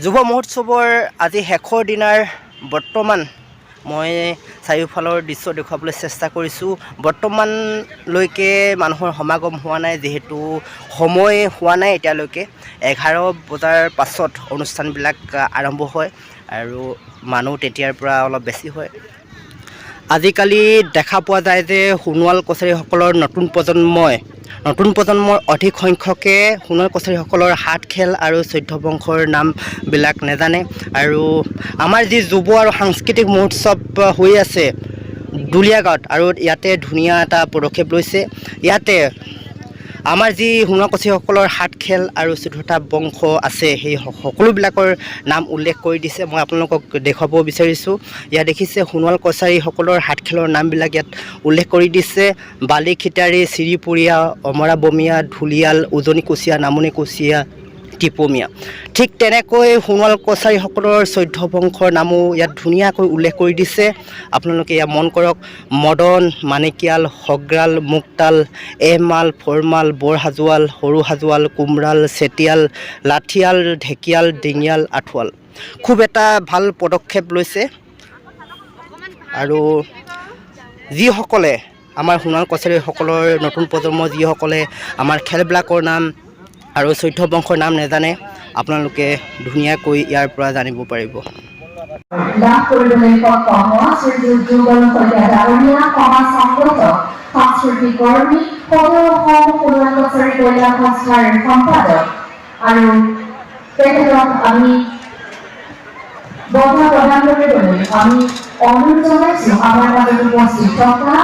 যুৱ মহোৎসৱৰ আজি শেষৰ দিনাৰ বৰ্তমান মই চাৰিওফালৰ দৃশ্য দেখুৱাবলৈ চেষ্টা কৰিছোঁ। বৰ্তমানলৈকে মানুহৰ সমাগম হোৱা নাই, যিহেতু সময় হোৱা নাই এতিয়ালৈকে। 11 বজাৰ পাছত অনুষ্ঠানবিলাক আৰম্ভ হয় আৰু মানুহ তেতিয়াৰ পৰা অলপ বেছি হয়। আজিকালি দেখা পোৱা যায় যে সোণোৱাল কছাৰীসকলৰ নতুন প্ৰজন্মৰ অধিক সংখ্যকে সোণোৱাল কছাৰীসকলৰ হাত খেল আৰু চৈধ্য বংশৰ নামবিলাক নাজানে। আৰু আমাৰ যি যুৱ আৰু সাংস্কৃতিক মহোৎসৱ হৈ আছে দুলীয়াগাঁৱত, আৰু ইয়াতে ধুনীয়া এটা পদক্ষেপ লৈছে। ইয়াতে আমাৰ যি সোণোৱাল কছাৰীসকলৰ হাত খেল আৰু 14টা বংশ আছে, সেই সকলোবিলাকৰ নাম উল্লেখ কৰি দিছে। মই আপোনালোকক দেখুৱাব বিচাৰিছোঁ। ইয়াত দেখিছে সোণোৱাল কছাৰীসকলৰ হাত খেলৰ নামবিলাক ইয়াত উল্লেখ কৰি দিছে: বালি খিতাৰী, চিৰিপুৰীয়া, অমৰা বমীয়া, ঢুলীয়াল, উজনি কুচীয়া, নামনি কুচীয়া, টিপমীয়া। ঠিক তেনেকৈ সোণোৱাল কছাৰীসকলৰ 14 বংশৰ নামো ইয়াত ধুনীয়াকৈ উল্লেখ কৰি দিছে। আপোনালোকে ইয়াত মন কৰক: মদন, মানিকিয়াল, সগ্ৰাল, মুক্তাল, এহমাল, ফৰমাল, বৰ হাজোৱাল, সৰু হাজোৱাল, কোমৰাল, চেতিয়াল, লাঠিয়াল, ঢেকিয়াল, ডিঙিয়াল, আঠুৱাল। খুব এটা ভাল পদক্ষেপ লৈছে। আৰু যিসকলে আমাৰ সোণোৱাল কছাৰীসকলৰ নতুন প্ৰজন্ম, যিসকলে আমাৰ খেলবিলাকৰ নাম আৰু 14 বংশৰ নাম নাজানে, আপোনালোকে ধুনীয়াকৈ ইয়াৰ পৰা জানিব পাৰিব। লাভ কৰিবলৈ সক্ষম হোৱা শ্ৰীযুত যুগল শইকীয়া ডাঙৰীয়া, সমাজ সংগত সাংস্কৃতিক কৰ্মী, সদৌ অসম সোণোৱাল কছাৰী কল্যাণ সংস্থাৰ সম্পাদক, আৰু তেখেতক আমি বঁটা প্ৰদান কৰিবলৈ আমি অনুৰোধ জনাইছোঁ। আমাৰ মাজত উপস্থিত থকা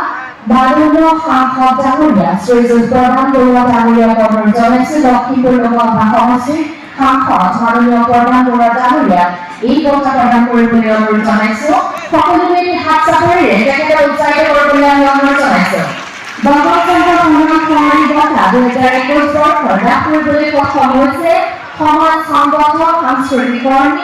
মাননীয় সাংসদ ডাঙৰীয়া শ্ৰীযুত প্ৰধান বৰুৱা ডাঙৰীয়াক অনুৰোধ জনাইছোঁ। লখিমপুৰ লোকসভা সমষ্টিৰ সাংসদ মাননীয় প্ৰধান বৰুৱা ডাঙৰীয়াক এই বঁটা প্ৰদান কৰিবলৈ অনুৰোধ জনাইছোঁ। সকলোৱে হাত চাপৰিৰে তেখেতক উৎসাহিত কৰিবলৈ আমি অনুৰোধ জনাইছোঁ। বংগবন্ধু সোণোৱাল বঁটা 2021 বৰ্ষৰ লাভ কৰিবলৈ সক্ষম হৈছে সমাজ সংগঠক, সাংস্কৃতিক কৰ্মী,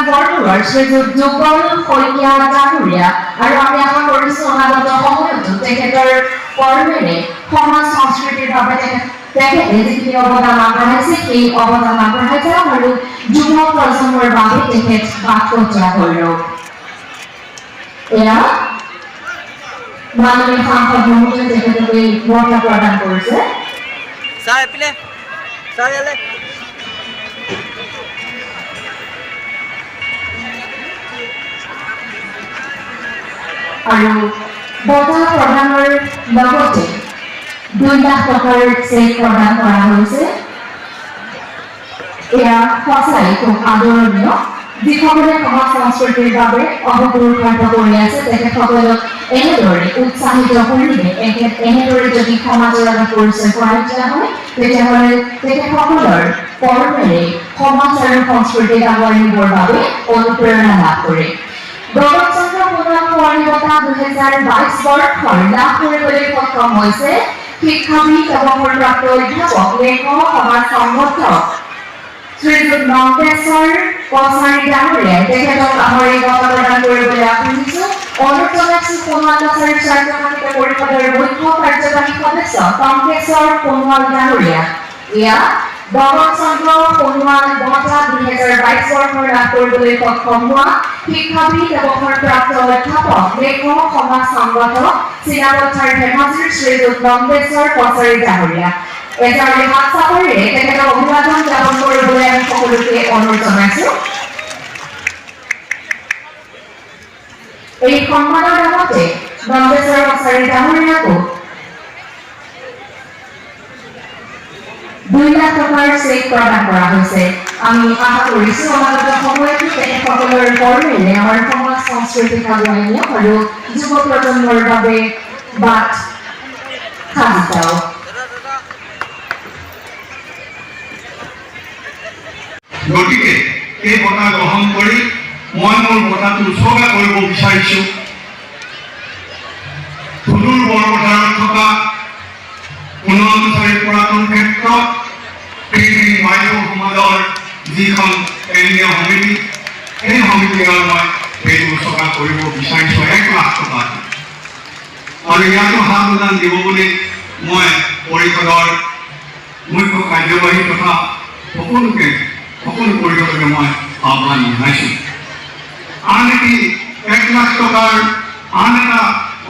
বৰপুৰৰ শ্ৰীযুত যুগল শইকীয়া ডাঙৰীয়া, আৰু আমি আশা কৰিছোঁ অনাগত সময়তো তেখেতৰ কৰ্মেৰে সমাজ সংস্কৃতিৰ বাবে তেখেতে যিখিনি অৱদান আগবঢ়াইছে সেই অৱদান আগবঢ়াই যাওক আৰু যুৱ প্ৰজন্মৰ বাবে তেখেত বাট কটোৱা কৰক। এয়া মাননীয় সাংসদ মহোদয়ে তেখেতক এই বঁটা প্ৰদান কৰিছে। আৰু বঁটা প্ৰদানৰ লগতে 2 লাখ টকাৰ চেক প্ৰদান কৰা হৈছে। এয়া সঁচাই খুব আদৰণীয়। যিসকলে সমাজ সংস্কৃতিৰ বাবে অহোপুৰুষাৰ্থ কৰি আছে, তেখেতসকলক এনেদৰে উৎসাহিত কৰিলে, এনেদৰে যদি সমাজৰ আগত পৰিচয় কৰাই দিয়া হয়, তেতিয়াহ'লে তেখেতসকলৰ কৰ্মেৰে সমাজ আৰু সংস্কৃতিক আগুৱাই নিবৰ বাবে অনুপ্ৰেৰণা লাভ কৰে। গগনচন্দ্ৰ সোণোৱাল বঁটা 2022 বৰ্ষৰ লাভ কৰিবলৈ সক্ষম হৈছে শিক্ষাবিদ, অৱসৰপ্ৰাপ্ত অধ্যাপক, লেখক, সমাজ সংগঠক শ্ৰীযুত নন্দেশ্বৰ কছাৰী ডাঙৰীয়াই। তেখেতক আমাৰ এই বঁটা প্ৰদান কৰিবলৈ আগবাঢ়িছোঁ। অনুৰোধ জনাইছোঁ সোণোৱাল কছাৰী স্বায়ত্তশাসিত পৰিষদৰ মুখ্য কাৰ্যবাহী সদস্য টংকেশ্বৰ সোণোৱাল ডাঙৰীয়া। এয়া গগনচন্দ্ৰ সোণোৱাল বঁটা 2022 বৰ্ষৰ লাভ কৰিবলৈ সক্ষম হোৱা শিক্ষাবিদ, অৱসৰপ্ৰাপ্ত অধ্যাপক, লেখক, সমাজ সংগঠক, চিনাপথাৰ ধেমাজিৰ শ্ৰীযুত নন্দেশ্বৰ কছাৰী ডাঙৰীয়া। এজাৰি হাত চাপৰিৰে তেখেতক অভিবাদন জ্ঞাপন কৰিবলৈ আমি সকলোকে অনুৰোধ জনাইছোঁ। এই সন্মানৰ লগতে নন্দেশ্বৰ কছাৰী ডাঙৰীয়াকো 2 লাখ টকাৰ চেক প্ৰদান কৰা হৈছে। আমি আশা কৰিছোঁ অনাগত সময়তো তেখেতসকলৰ কৰ্মেৰে আমাৰ সমাজ সংস্কৃতিক আগুৱাই নিয়ক আৰু যুৱ প্ৰজন্মৰ বাবে বাট সাজি যাওক। গতিকে এই বঁটা গ্ৰহণ কৰি মই মোৰ বঁটাটো উৎসৰ্গা কৰিব বিচাৰিছোঁ সুদূৰ বৰপথাৰত থকা সোণোৱাল কছাৰী পুৰাতন ক্ষেত্ৰ মাইকী সমাজৰ যিখন কেন্দ্ৰীয় সমিতি, সেই সমিতিলৈ মই সেইটো উৎসৰ্গা কৰিব বিচাৰিছোঁ 1 লাখ টকা। আৰু ইয়াতো হাত উজান দিব বুলি মই পৰিষদৰ মুখ্য কাৰ্যবাহী তথা সকলোকে সকলো কৰিবলৈকে মই আহ্বান জনাইছোঁ। আন এটি 1 লাখ টকাৰ আন এটা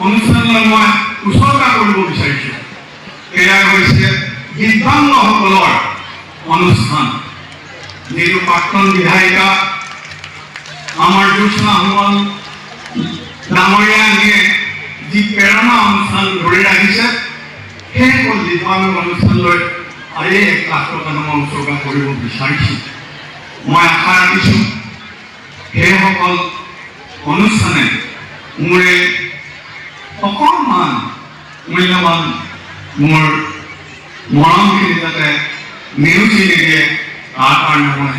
অনুষ্ঠানলৈ মই উচৰ্গা কৰিব বিচাৰিছোঁ। এয়াই হৈছে দিব্যাংগসকলৰ অনুষ্ঠান। যিটো প্ৰাক্তন বিধায়িকা আমাৰ জ্যোৎস্না সোণোৱাল ডাঙৰীয়ানীয়ে যি প্ৰেৰণা অনুষ্ঠান ধৰি ৰাখিছে, সেই দিব্যাংগ অনুষ্ঠানলৈ আৰু 1 লাখ টকা মই উচৰ্গা কৰিব বিচাৰিছোঁ। মই আশা ৰাখিছোঁ সেইসকল অনুষ্ঠানে মোৰ অকণমান মূল্যৱান মোৰ মৰমখিনি যাতে নেওচি নিদিয়ে, তাৰ কাৰণে মই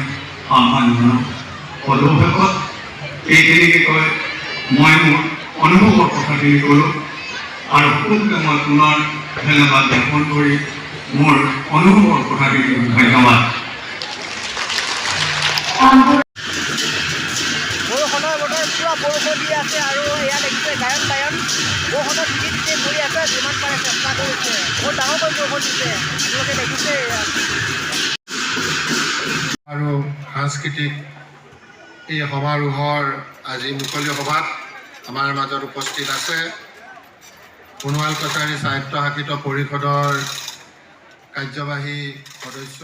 আহ্বান জনাওঁ। পদক্ষেপত এইখিনিকে কৈ মই মোৰ অনুভৱৰ কথাখিনি ক'লোঁ আৰু সকলোকে মই পুনৰ ধন্যবাদ জ্ঞাপন কৰি মোৰ অনুভৱৰ কথাখিনি ধন্যবাদ। বৰষুণৰ বতৰ পূৰা বৰষুণ দি আছে আৰু ইয়াত দেখিছে গায়ন বায়ন বৰষুণত ভিজি কৰি আছে, যিমান পাৰে চেষ্টা কৰিছে। বহুত ডাঙৰকৈ বৰষুণ দিছে, আপোনালোকে দেখিছে। আৰু সাংস্কৃতিক এই সমাৰোহৰ আজি মুকলি সভাত আমাৰ মাজত উপস্থিত আছে সোণোৱাল কছাৰী সাহিত্য শাসিত পৰিষদৰ কাৰ্যবাহী সদস্য